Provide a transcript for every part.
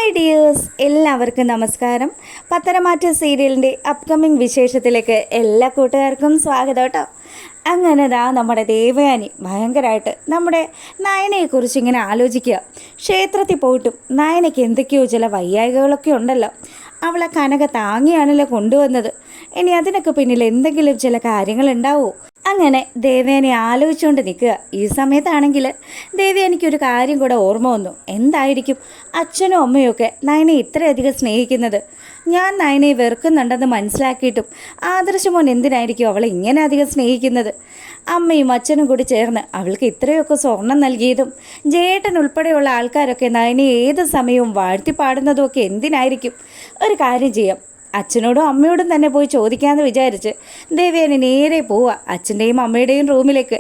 Hi dears, എല്ലാവർക്കും നമസ്കാരം. പത്തരമാറ്റ സീരിയലിൻ്റെ അപ്കമിങ് വിശേഷത്തിലേക്ക് എല്ലാ കൂട്ടുകാർക്കും സ്വാഗതം കേട്ടോ. അങ്ങനെ നമ്മുടെ ദേവയാനി ഭയങ്കരമായിട്ട് നമ്മുടെ നയനയെക്കുറിച്ച് ഇങ്ങനെ ആലോചിക്കുക. ക്ഷേത്രത്തിൽ പോയിട്ടും നയനയ്ക്ക് എന്തൊക്കെയോ ചില വയ്യായികകളൊക്കെ ഉണ്ടല്ലോ. അവളെ കനക താങ്ങിയാണല്ലോ കൊണ്ടുവന്നത്. ഇനി അതിനൊക്കെ പിന്നിൽ എന്തെങ്കിലും ചില കാര്യങ്ങളുണ്ടാവുമോ? അങ്ങനെ ദേവയാനി ആലോചിച്ചുകൊണ്ട് നിൽക്കുക. ഈ സമയത്താണെങ്കിൽ ദേവയാനിക്കൊരു കാര്യം കൂടെ ഓർമ്മ വന്നു. എന്തായിരിക്കും അച്ഛനും അമ്മയും ഒക്കെ നയനെ ഇത്രയധികം സ്നേഹിക്കുന്നത്? ഞാൻ നയനയെ വെറുക്കുന്നുണ്ടെന്ന് മനസ്സിലാക്കിയിട്ടും ആദർശമോൻ എന്തിനായിരിക്കും അവളെ ഇങ്ങനെ അധികം സ്നേഹിക്കുന്നത്? അമ്മയും അച്ഛനും കൂടി ചേർന്ന് അവൾക്ക് ഇത്രയൊക്കെ സ്വർണം നൽകിയതും ജയേട്ടൻ ഉൾപ്പെടെയുള്ള ആൾക്കാരൊക്കെ നയനയെ ഏത് സമയവും വാഴ്ത്തിപ്പാടുന്നതും ഒക്കെ എന്തിനായിരിക്കും? ഒരു കാര്യം ചെയ്യാം, അച്ഛനോടും അമ്മയോടും തന്നെ പോയി ചോദിക്കാമെന്ന് വിചാരിച്ച് ദേവയാനി നേരെ പോവുക അച്ഛൻ്റെയും അമ്മയുടെയും റൂമിലേക്ക്.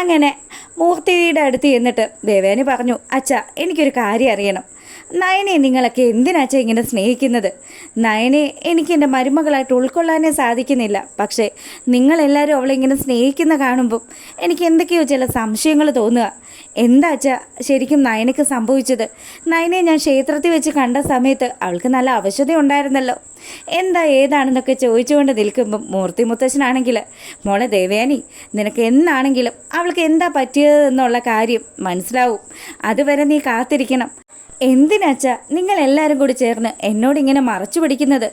അങ്ങനെ മൂർത്തിയുടെ അടുത്ത് ചെന്നിട്ട് ദേവയാനി പറഞ്ഞു, അച്ഛാ, എനിക്കൊരു കാര്യം അറിയണം. നയനെ നിങ്ങളൊക്കെ എന്തിനാച്ചാ ഇങ്ങനെ സ്നേഹിക്കുന്നത്? നയനെ എനിക്ക് എൻ്റെ മരുമകളായിട്ട് ഉൾക്കൊള്ളാനേ സാധിക്കുന്നില്ല. പക്ഷേ നിങ്ങളെല്ലാവരും അവളെ ഇങ്ങനെ സ്നേഹിക്കുന്ന കാണുമ്പം എനിക്ക് എന്തൊക്കെയോ ചില സംശയങ്ങൾ തോന്നുക. എന്താച്ചാ ശരിക്കും നയനയ്ക്ക് സംഭവിച്ചത്? നയനെ ഞാൻ ക്ഷേത്രത്തിൽ വെച്ച് കണ്ട സമയത്ത് അവൾക്ക് നല്ല അവശത ഉണ്ടായിരുന്നല്ലോ. എന്താ ഏതാണെന്നൊക്കെ ചോദിച്ചുകൊണ്ട് നിൽക്കുമ്പം മൂർത്തി മുത്തശ്ശനാണെങ്കിൽ, മോളെ ദേവയാനി, നിനക്ക് എന്നാണെങ്കിലും അവൾക്ക് എന്താ പറ്റിയതെന്നുള്ള കാര്യം മനസ്സിലാവും. അതുവരെ നീ കാത്തിരിക്കണം. എന്തിനാച്ചാ നിങ്ങളെല്ലാവരും കൂടി ചേർന്ന് എന്നോടിങ്ങനെ മറച്ചു പിടിക്കുന്നത്?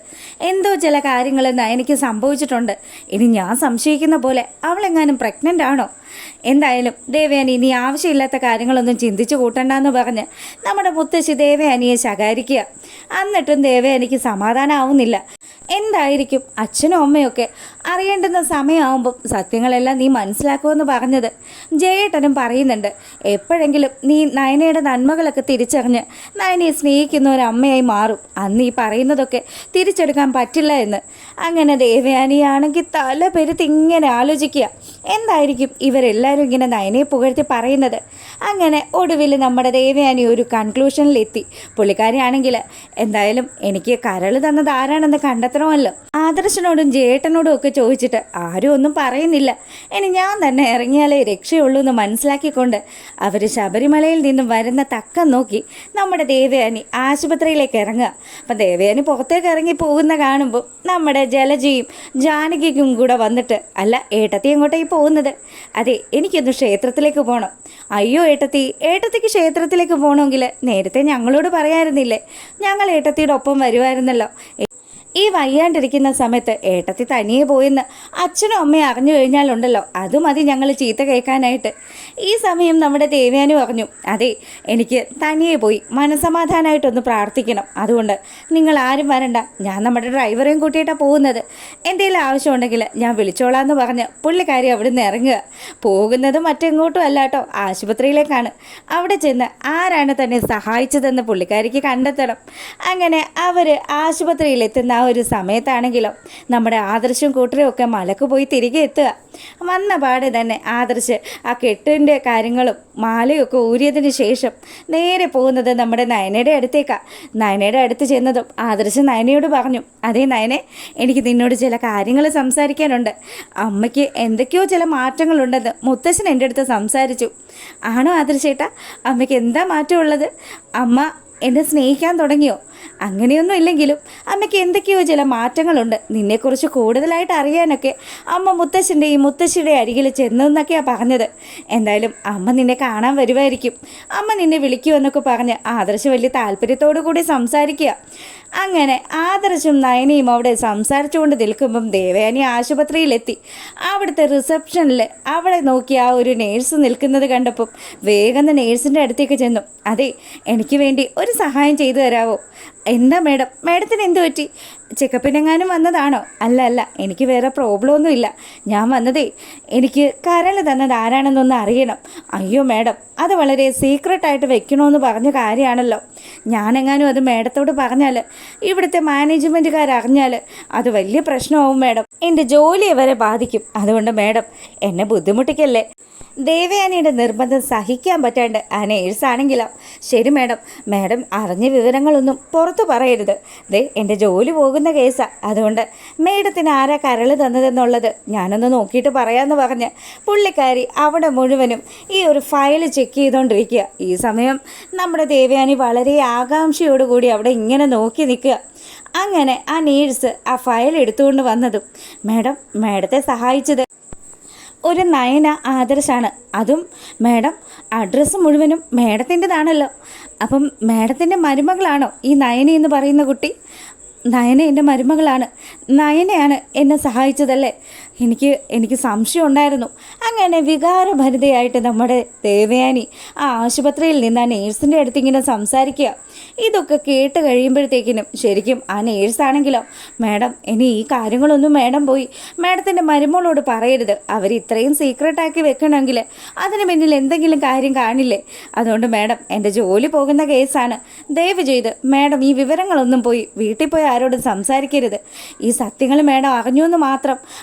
എന്തോ ചില കാര്യങ്ങൾ നയനയ്ക്ക് സംഭവിച്ചിട്ടുണ്ട്. ഇനി ഞാൻ സംശയിക്കുന്ന പോലെ അവളെങ്ങാനും പ്രഗ്നൻ്റ് ആണോ? എന്തായാലും ദേവയാനി, നീ ആവശ്യമില്ലാത്ത കാര്യങ്ങളൊന്നും ചിന്തിച്ചു കൂട്ടണ്ടെന്ന് പറഞ്ഞ് നമ്മുടെ മുത്തശ്ശി ദേവയാനിയെ ശകാരിക്കുക. എന്നിട്ടും ദേവയാനിക്ക് സമാധാനമാവുന്നില്ല. എന്തായിരിക്കും അച്ഛനും അമ്മയൊക്കെ അറിയേണ്ടുന്ന സമയമാകുമ്പം സത്യങ്ങളെല്ലാം നീ മനസ്സിലാക്കുമെന്ന് പറഞ്ഞത്? ജയേട്ടനും പറയുന്നുണ്ട്, എപ്പോഴെങ്കിലും നീ നയനയുടെ നന്മകളൊക്കെ തിരിച്ചറിഞ്ഞ് നയനയെ സ്നേഹിക്കുന്ന ഒരു അമ്മയായി മാറും. അന്ന് ഈ പറയുന്നതൊക്കെ തിരിച്ചെടുക്കാൻ പറ്റില്ല എന്ന്. അങ്ങനെ ദേവയാനിയാണെങ്കിൽ തല പെരുത്ത് ഇങ്ങനെ ആലോചിക്കുക, എന്തായിരിക്കും ഇവരെല്ലാവരും ഇങ്ങനെ നയനയെ പുകഴ്ത്തി പറയുന്നത്? അങ്ങനെ ഒടുവിൽ നമ്മുടെ ദേവയാനി ഒരു കൺക്ലൂഷനിലെത്തി. പുള്ളിക്കാരിയാണെങ്കിൽ, എന്തായാലും എനിക്ക് കരൾ തന്നത് ആരാണെന്ന് കണ്ടെത്തണമല്ലോ. ആദർശനോടും ജേട്ടനോടും ഒക്കെ ചോദിച്ചിട്ട് ആരും ഒന്നും പറയുന്നില്ല. ഇനി ഞാൻ തന്നെ ഇറങ്ങിയാലേ രക്ഷയുള്ളൂ എന്ന് മനസ്സിലാക്കിക്കൊണ്ട് അവർ ശബരിമലയിൽ നിന്നും വരുന്ന തക്കം നോക്കി നമ്മുടെ ദേവയാനി ആശുപത്രിയിലേക്ക് ഇറങ്ങുക. അപ്പം ദേവയാനി പുറത്തേക്ക് ഇറങ്ങി പോകുന്ന കാണുമ്പോൾ നമ്മുടെ ജലജയും ജാനകിക്കും കൂടെ വന്നിട്ട്, അല്ല ഏട്ടത്തി എങ്ങോട്ടേക്ക് പോകുന്നത്? അതെ, എനിക്കൊന്ന് ക്ഷേത്രത്തിലേക്ക് പോകണം. അയ്യോ ഏട്ടത്തിക്ക് ക്ഷേത്രത്തിലേക്ക് പോകണമെങ്കിൽ നേരത്തെ ഞങ്ങളോട് പറയാമായിരുന്നില്ലേ? ഞങ്ങൾ ഏട്ടത്തിയുടെ ഒപ്പം വരുമായിരുന്നല്ലോ. ഈ വയ്യാണ്ടിരിക്കുന്ന സമയത്ത് ഏട്ടത്തി തനിയെ പോയെന്ന് അച്ഛനും അമ്മയും അറിഞ്ഞു കഴിഞ്ഞാലുണ്ടല്ലോ, അത് മതി ഞങ്ങൾ ചീത്ത കേൾക്കാനായിട്ട്. ഈ സമയം നമ്മുടെ ദേവയാനി പറഞ്ഞു, അതെ, എനിക്ക് തനിയെ പോയി മനസമാധാനമായിട്ടൊന്ന് പ്രാർത്ഥിക്കണം. അതുകൊണ്ട് നിങ്ങൾ ആരും വരണ്ട, ഞാൻ നമ്മുടെ ഡ്രൈവറെയും കൂട്ടിയിട്ടാണ് പോകുന്നത്. എന്തെങ്കിലും ആവശ്യമുണ്ടെങ്കിൽ ഞാൻ വിളിച്ചോളാമെന്ന് പറഞ്ഞ് പുള്ളിക്കാരി അവിടെ നിന്ന് ഇറങ്ങുക. പോകുന്നത് മറ്റെങ്ങോട്ടും അല്ല കേട്ടോ, ആശുപത്രിയിലേക്കാണ്. അവിടെ ചെന്ന് ആരാണ് തന്നെ സഹായിച്ചതെന്ന് പുള്ളിക്കാരിക്ക് കണ്ടെത്തണം. അങ്ങനെ അവർ ആശുപത്രിയിലെത്തുന്ന ഒരു സമയത്താണെങ്കിലോ നമ്മുടെ ആദർശം കൂട്ടരും ഒക്കെ മലക്ക് പോയി തിരികെ എത്തുക. വന്ന പാടെ തന്നെ ആദർശ് ആ കെട്ടിൻ്റെ കാര്യങ്ങളും മാലയൊക്കെ ഊരിയതിന് ശേഷം നേരെ പോകുന്നത് നമ്മുടെ നയനയുടെ അടുത്തേക്കാണ്. നയനയുടെ അടുത്ത് ചെന്നതും ആദർശ് നയനയോട് പറഞ്ഞു, അതേ നയനെ, എനിക്ക് നിന്നോട് ചില കാര്യങ്ങൾ സംസാരിക്കാനുണ്ട്. അമ്മയ്ക്ക് എന്തൊക്കെയോ ചില മാറ്റങ്ങളുണ്ടെന്ന് മുത്തശ്ശൻ എൻ്റെ അടുത്ത് സംസാരിച്ചു. ആണോ ആദർശേട്ടാ? അമ്മയ്ക്ക് എന്താ മാറ്റമുള്ളത്? അമ്മ എന്നെ സ്നേഹിക്കാൻ തുടങ്ങിയോ? അങ്ങനെയൊന്നും ഇല്ലെങ്കിലും അമ്മയ്ക്ക് എന്തൊക്കെയോ ചില മാറ്റങ്ങളുണ്ട്. നിന്നെക്കുറിച്ച് കൂടുതലായിട്ട് അറിയാനൊക്കെ അമ്മ മുത്തശ്ശൻ്റെയും മുത്തശ്ശിയുടെ അരികിൽ ചെന്നെന്നൊക്കെയാണ് പറഞ്ഞത്. എന്തായാലും അമ്മ നിന്നെ കാണാൻ വരുമായിരിക്കും, അമ്മ നിന്നെ വിളിക്കുമെന്നൊക്കെ പറഞ്ഞ് ആദർശ് വലിയ താല്പര്യത്തോടു കൂടി സംസാരിക്കുക. അങ്ങനെ ആദർശും നയനയും അവിടെ സംസാരിച്ചുകൊണ്ട് നിൽക്കുമ്പം ദേവയാനി ആശുപത്രിയിലെത്തി. അവിടുത്തെ റിസപ്ഷനിൽ അവളെ നോക്കി ആ ഒരു നേഴ്സ് നിൽക്കുന്നത് കണ്ടപ്പം വേഗം നേഴ്സിൻ്റെ അടുത്തേക്ക് ചെന്നു. അതെ, എനിക്ക് വേണ്ടി ഒരു സഹായം ചെയ്തു തരാമോ? എന്താ മേഡത്തിന് എന്ത് പറ്റി? ചെക്കപ്പിനെങ്ങാനും വന്നതാണോ? അല്ല, എനിക്ക് വേറെ പ്രോബ്ലം ഒന്നുമില്ല. ഞാൻ വന്നതേ എനിക്ക് കരൾ തന്നത് ആരാണെന്നൊന്ന് അറിയണം. അയ്യോ മേഡം, അത് വളരെ സീക്രട്ടായിട്ട് വെക്കണമെന്ന് പറഞ്ഞ കാര്യമാണല്ലോ. ഞാനെങ്ങാനും അത് മേഡത്തോട് പറഞ്ഞാൽ ഇവിടുത്തെ മാനേജ്മെൻറ്റുകാരറിഞ്ഞാൽ അത് വലിയ പ്രശ്നമാവും മേഡം. എൻ്റെ ജോലിയെ വരെ ബാധിക്കും. അതുകൊണ്ട് മേഡം എന്നെ ബുദ്ധിമുട്ടിക്കല്ലേ. ദേവയാനിയുടെ നിർബന്ധം സഹിക്കാൻ പറ്റാണ്ട് ആ നേഴ്സാണെങ്കിലോ, ശരി മേഡം അറിഞ്ഞ വിവരങ്ങളൊന്നും പുറത്തു പറയരുത്. എൻ്റെ ജോലി പോകുന്ന പോകുന്ന കേസാണ്. അതുകൊണ്ട് മേഡത്തിന് ആരാ കരൾ തന്നതെന്നുള്ളത് ഞാനൊന്ന് നോക്കിയിട്ട് പറയാമെന്ന് പറഞ്ഞ് പുള്ളിക്കാരി അവിടെ മുഴുവനും ഈ ഒരു ഫയൽ ചെക്ക് ചെയ്തുകൊണ്ടിരിക്കുക. ഈ സമയം നമ്മുടെ ദേവയാനി വളരെ ആകാംക്ഷയോടുകൂടി അവിടെ ഇങ്ങനെ നോക്കി നിൽക്കുക. അങ്ങനെ ആ നേഴ്സ് ആ ഫയൽ എടുത്തുകൊണ്ട് വന്നതും, മേഡത്തെ സഹായിച്ചത് ഒരു നയന ആദർശാണ്. അതും മേഡം അഡ്രസ്സ് മുഴുവനും മേഡത്തിൻ്റെതാണല്ലോ. അപ്പം മേഡത്തിൻ്റെ മരുമകളാണോ ഈ നയന എന്ന് പറയുന്ന കുട്ടി? നയന എൻ്റെ മരുമകളാണ്. നയനയാണ് എന്നെ സഹായിച്ചതല്ലേ? എനിക്ക് സംശയം ഉണ്ടായിരുന്നു. അങ്ങനെ വികാരഭരിതയായിട്ട് നമ്മുടെ ദേവയാനി ആ ആശുപത്രിയിൽ നിന്ന് ആ നേഴ്സിൻ്റെ അടുത്ത് ഇങ്ങനെ സംസാരിക്കുക. ഇതൊക്കെ കേട്ട് കഴിയുമ്പോഴത്തേക്കിനും ശരിക്കും ആ നേഴ്സാണെങ്കിലോ, മേഡം ഇനി ഈ കാര്യങ്ങളൊന്നും മേഡം പോയി മേഡത്തിൻ്റെ മരുമകളോട് പറയരുത്. അവർ ഇത്രയും സീക്രട്ടാക്കി വെക്കണമെങ്കിൽ അതിന് പിന്നിൽ എന്തെങ്കിലും കാര്യം കാണില്ലേ? അതുകൊണ്ട് മേഡം, എൻ്റെ ജോലി പോകുന്ന കേസാണ്. ദയവ് ചെയ്ത് മേഡം ഈ വിവരങ്ങളൊന്നും പോയി വീട്ടിൽ പോയി ആരോടും സംസാരിക്കരുത്. ഈ സത്യങ്ങൾ മേഡം അറിഞ്ഞു എന്ന് മാത്രം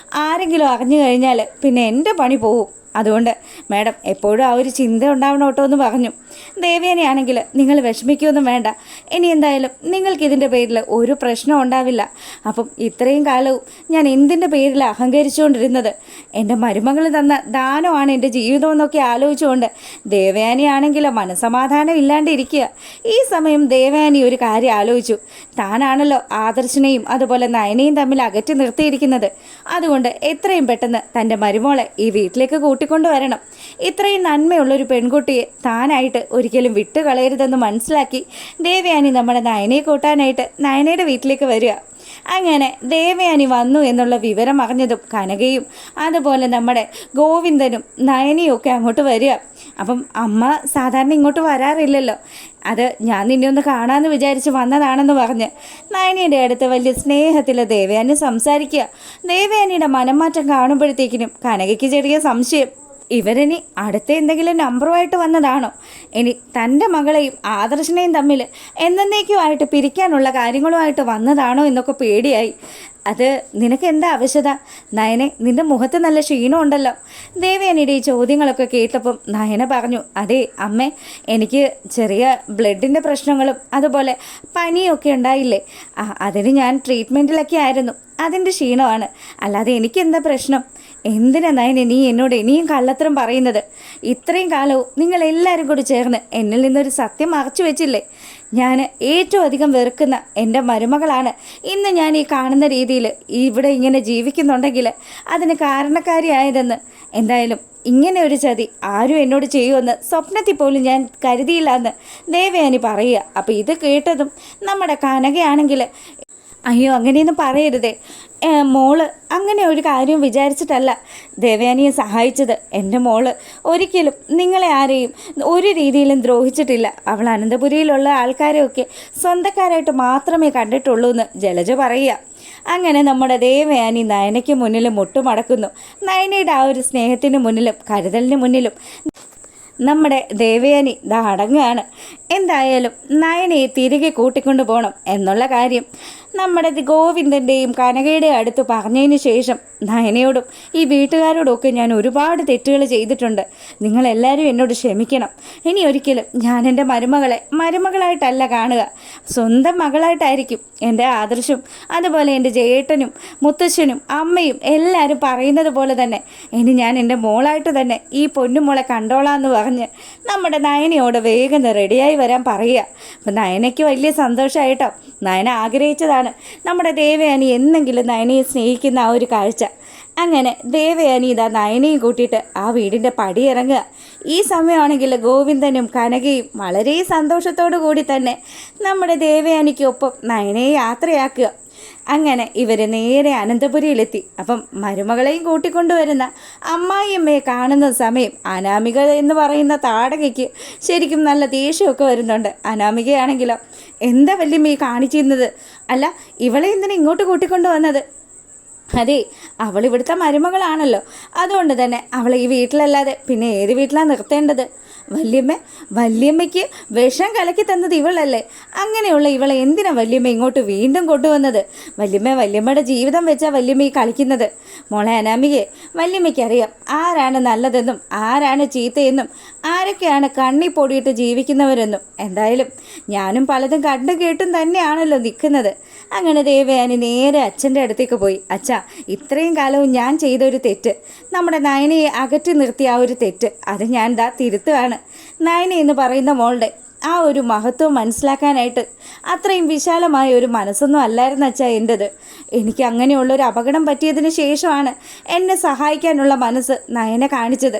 ആരെങ്കിലും അറിഞ്ഞു കഴിഞ്ഞാൽ പിന്നെ എൻ്റെ പണി പോവും. അതുകൊണ്ട് മേഡം എപ്പോഴും ആ ഒരു ചിന്ത ഉണ്ടാവണം കേട്ടോ എന്ന് പറഞ്ഞു. ദേവേനെയാണെങ്കിൽ നിങ്ങൾ വിഷമിക്കുകയൊന്നും വേണ്ട. ഇനി എന്തായാലും നിങ്ങൾക്കിതിൻ്റെ പേരിൽ ഒരു പ്രശ്നം ഉണ്ടാവില്ല. അപ്പം ഇത്രയും കാലവും ഞാൻ എന്തിൻ്റെ പേരിൽ അഹങ്കരിച്ചുകൊണ്ടിരുന്നത്? എൻ്റെ മരുമകൾ തന്ന ദാനമാണ് എൻ്റെ ജീവിതം എന്നൊക്കെ ആലോചിച്ചുകൊണ്ട് ദേവയാനിയാണെങ്കിലോ മനസ്സമാധാനം ഇല്ലാണ്ടിരിക്കുക. ഈ സമയം ദേവയാനി ഒരു കാര്യം ആലോചിച്ചു. താനാണല്ലോ ആദർശനെയും അതുപോലെ നയനയും തമ്മിൽ അകറ്റി നിർത്തിയിരിക്കുന്നത്. അതുകൊണ്ട് എത്രയും പെട്ടെന്ന് തൻ്റെ മരുമോളെ ഈ വീട്ടിലേക്ക് കൂട്ടിക്കൊണ്ടുവരണം. ഇത്രയും നന്മയുള്ളൊരു പെൺകുട്ടിയെ താനായിട്ട് ഒരിക്കലും വിട്ടുകളയരുതെന്ന് മനസ്സിലാക്കി ദേവയാനി നമ്മുടെ നയനയെ കൂട്ടാനായിട്ട് നയനയുടെ വീട്ടിലേക്ക് വരിക. അങ്ങനെ ദേവയാനി വന്നു എന്നുള്ള വിവരം അറിഞ്ഞതും കനകയും അതുപോലെ നമ്മുടെ ഗോവിന്ദനും നയനയും ഒക്കെ അങ്ങോട്ട് വരിക. അപ്പം അമ്മ സാധാരണ ഇങ്ങോട്ട് വരാറില്ലല്ലോ, അത് ഞാൻ നിന്നെ ഒന്ന് കാണാമെന്ന് വിചാരിച്ച് വന്നതാണെന്ന് പറഞ്ഞ് നയനിയുടെ അടുത്ത് വലിയ സ്നേഹത്തിൽ ദേവയാനി സംസാരിക്കുക. ദേവയാനിയുടെ മനംമാറ്റം കാണുമ്പോഴത്തേക്കിനും കനകയ്ക്ക് ചെറിയ സംശയം, ഇവരിനി അടുത്ത എന്തെങ്കിലും നമ്പറുമായിട്ട് വന്നതാണോ? ഇനി തൻ്റെ മകളെയും ആദർശനെയും തമ്മിൽ എന്നേക്കുമായിട്ട് പിരിക്കാനുള്ള കാര്യങ്ങളുമായിട്ട് വന്നതാണോ എന്നൊക്കെ പേടിയായി. അത് നിനക്ക് എന്താ ആവശ്യത നയനെ? നിൻ്റെ മുഖത്ത് നല്ല ക്ഷീണമുണ്ടല്ലോ. ദേവയാനിയുടെ ഈ ചോദ്യങ്ങളൊക്കെ കേട്ടപ്പം നയന പറഞ്ഞു, അതെ അമ്മേ, എനിക്ക് ചെറിയ ബ്ലഡിൻ്റെ പ്രശ്നങ്ങളും അതുപോലെ പനിയൊക്കെ ഉണ്ടായില്ലേ, അതിന് ഞാൻ ട്രീറ്റ്മെൻറ്റിലൊക്കെ ആയിരുന്നു. അതിൻ്റെ ക്ഷീണമാണ്, അല്ലാതെ എനിക്കെന്താ പ്രശ്നം? എന്തിനാ നയനെ നീ എന്നോട് ഇനിയും കള്ളത്തരം പറയുന്നത്? ഇത്രയും കാലവും നിങ്ങളെല്ലാവരും കൂടി ചേർന്ന് എന്നിൽ നിന്നൊരു സത്യം മറച്ചു വെച്ചില്ലേ? ഞാൻ ഏറ്റവും അധികം വെറുക്കുന്ന എൻ്റെ മരുമകളാണ് ഇന്ന് ഞാൻ ഈ കാണുന്ന രീതിയിൽ ഇവിടെ ഇങ്ങനെ ജീവിക്കുന്നുണ്ടെങ്കിൽ അതിന് കാരണക്കാരിയായതെന്ന്. എന്തായാലും ഇങ്ങനെ ഒരു ചതി ആരും എന്നോട് ചെയ്യുമെന്ന് സ്വപ്നത്തിൽ പോലും ഞാൻ കരുതിയില്ല എന്ന് ദേവയാനി പറയുക. അപ്പോൾ ഇത് കേട്ടതും നമ്മുടെ കനകയാണെങ്കിൽ, അയ്യോ അങ്ങനെയൊന്നും പറയരുതേ മോള്, അങ്ങനെ ഒരു കാര്യം വിചാരിച്ചിട്ടല്ല ദേവയാനിയെ സഹായിച്ചത്. എൻ്റെ മോള് ഒരിക്കലും നിങ്ങളെ ആരെയും ഒരു രീതിയിലും ദ്രോഹിച്ചിട്ടില്ല. അവൾ അനന്തപുരിയിലുള്ള ആൾക്കാരെയൊക്കെ സ്വന്തക്കാരായിട്ട് മാത്രമേ കണ്ടിട്ടുള്ളൂ എന്ന് ജലജ പറയുക. അങ്ങനെ നമ്മുടെ ദേവയാനി നയനയ്ക്ക് മുന്നിൽ മുട്ടുമടക്കുന്നു. നയനയുടെ ആ ഒരു സ്നേഹത്തിന് മുന്നിലും കരുതലിന് മുന്നിലും നമ്മുടെ ദേവയാനി അടങ്ങുകയാണ്. എന്തായാലും നയനയെ തിരികെ കൂട്ടിക്കൊണ്ടു പോകണം എന്നുള്ള കാര്യം നമ്മുടെ ഗോവിന്ദൻ്റെയും കനകയുടെയും അടുത്ത് പറഞ്ഞതിന് ശേഷം നയനയോടും ഈ വീട്ടുകാരോടൊക്കെ ഞാൻ ഒരുപാട് തെറ്റുകൾ ചെയ്തിട്ടുണ്ട്. നിങ്ങളെല്ലാവരും എന്നോട് ക്ഷമിക്കണം. ഇനി ഒരിക്കലും ഞാൻ എൻ്റെ മരുമകളായിട്ടല്ല കാണുക, സ്വന്തം മകളായിട്ടായിരിക്കും എൻ്റെ ആദർശം അതുപോലെ എൻ്റെ ജയേട്ടനും മുത്തശ്ശനും അമ്മയും എല്ലാവരും പറയുന്നത് പോലെ തന്നെ ഇനി ഞാൻ എൻ്റെ മോളായിട്ട് തന്നെ ഈ പൊന്നുമോളെ കണ്ടോളാമെന്ന് പറഞ്ഞ് നമ്മുടെ നയനയോട് വേഗം റെഡിയായി വരാൻ പറയുക. അപ്പം നയനയ്ക്ക് വലിയ സന്തോഷമായിട്ടോ. നയന ആഗ്രഹിച്ചതാണ് നമ്മുടെ ദേവയാനി എന്നെങ്കിലും നയനയെ സ്നേഹിക്കുന്ന ആ ഒരു കാഴ്ച. അങ്ങനെ ദേവയാനി നയനയും കൂട്ടിയിട്ട് ആ വീടിൻ്റെ പടിയിറങ്ങുക. ഈ സമയമാണെങ്കിൽ ഗോവിന്ദനും കനകയും വളരെ സന്തോഷത്തോടു കൂടി തന്നെ നമ്മുടെ ദേവയാനിക്കൊപ്പം നയനയെ യാത്രയാക്കുക. അങ്ങനെ ഇവർ നേരെ അനന്തപുരിയിലെത്തി. അപ്പം മരുമകളെയും കൂട്ടിക്കൊണ്ടുവരുന്ന അമ്മായിയമ്മയെ കാണുന്ന സമയം അനാമിക എന്ന് പറയുന്ന താടകയ്ക്ക് ശരിക്കും നല്ല ദേഷ്യമൊക്കെ വരുന്നുണ്ട്. അനാമികയാണെങ്കിലോ, എന്താ വല്യമ്മ ഈ കാണിച്ചിരുന്നത്? അല്ല, ഇവളെ എന്തിനാ ഇങ്ങോട്ട് കൂട്ടിക്കൊണ്ടു വന്നത്? അതെ, അവൾ ഇവിടുത്തെ മരുമകളാണല്ലോ, അതുകൊണ്ട് തന്നെ അവളെ ഈ വീട്ടിലല്ലാതെ പിന്നെ ഏത് വീട്ടിലാണ് നിർത്തേണ്ടത്? വല്യമ്മയ്ക്ക് വിഷം കലക്കി തന്നത് ഇവളല്ലേ? അങ്ങനെയുള്ള ഇവളെ എന്തിനാ വല്യമ്മ ഇങ്ങോട്ട് വീണ്ടും കൊണ്ടുവന്നത്? വല്യമ്മയുടെ ജീവിതം വെച്ചാൽ വല്യമ്മ ഈ കളിക്കുന്നത്. മോളെ അനാമികയെ, വല്യമ്മയ്ക്കറിയാം ആരാണ് നല്ലതെന്നും ആരാണ് ചീത്തയെന്നും ആരൊക്കെയാണ് കണ്ണി പൊടിയിട്ട് ജീവിക്കുന്നവരെന്നും. എന്തായാലും ഞാനും പലതും കണ്ടും കേട്ടും തന്നെയാണല്ലോ നിൽക്കുന്നത്. അങ്ങനെ ദേവയാനി നേരെ അച്ഛൻ്റെ അടുത്തേക്ക് പോയി. അച്ഛാ, ഇത്രയും കാലവും ഞാൻ ചെയ്തൊരു തെറ്റ്, നമ്മുടെ നയനയെ അകറ്റി നിർത്തിയ ആ ഒരു തെറ്റ്, അത് ഞാൻ തിരുത്തുകയാണ്. നയന എന്ന് പറയുന്ന മോളുടെ ആ ഒരു മഹത്വം മനസ്സിലാക്കാനായിട്ട് അത്രയും വിശാലമായ ഒരു മനസ്സൊന്നും അല്ലായിരുന്നു അച്ഛാ എൻ്റെത്. എനിക്ക് അങ്ങനെയുള്ളൊരു അപകടം പറ്റിയതിന് ശേഷമാണ് എന്നെ സഹായിക്കാനുള്ള മനസ്സ് നയന കാണിച്ചത്.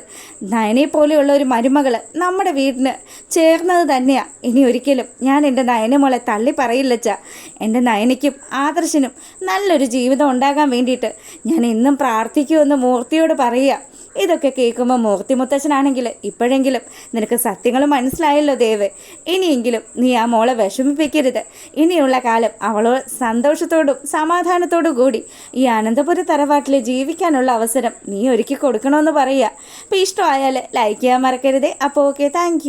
നയനെ പോലെയുള്ള ഒരു മരുമകൾ നമ്മുടെ വീടിന് ചേർന്നത് തന്നെയാണ്. ഇനി ഒരിക്കലും ഞാൻ എൻ്റെ നയനമോളെ തള്ളി പറയില്ലച്ചാ. എൻ്റെ നയനയ്ക്കും ആദർശനും നല്ലൊരു ജീവിതം ഉണ്ടാകാൻ വേണ്ടിയിട്ട് ഞാൻ എന്നും പ്രാർത്ഥിക്കുമെന്ന് മൂർത്തിയോട് പറയുക. ഇതൊക്കെ കേൾക്കുമ്പോൾ മൂർത്തി മുത്തച്ഛനാണെങ്കിൽ ഇപ്പോഴെങ്കിലും നിനക്ക് സത്യങ്ങൾ മനസ്സിലായല്ലോ ദേവ്. ഇനിയെങ്കിലും നീ ആ മോളെ വിഷമിപ്പിക്കരുത്. ഇനിയുള്ള കാലം അവളോട് സന്തോഷത്തോടും സമാധാനത്തോടും കൂടി ഈ അനന്തപുര തറവാട്ടിൽ ജീവിക്കാനുള്ള അവസരം നീ ഒരുക്കി കൊടുക്കണമെന്ന് പറയുക. അപ്പോൾ ഇഷ്ടമായാൽ ലൈക്ക് ചെയ്യാൻ മറക്കരുത്. അപ്പോൾ ഓക്കെ, താങ്ക്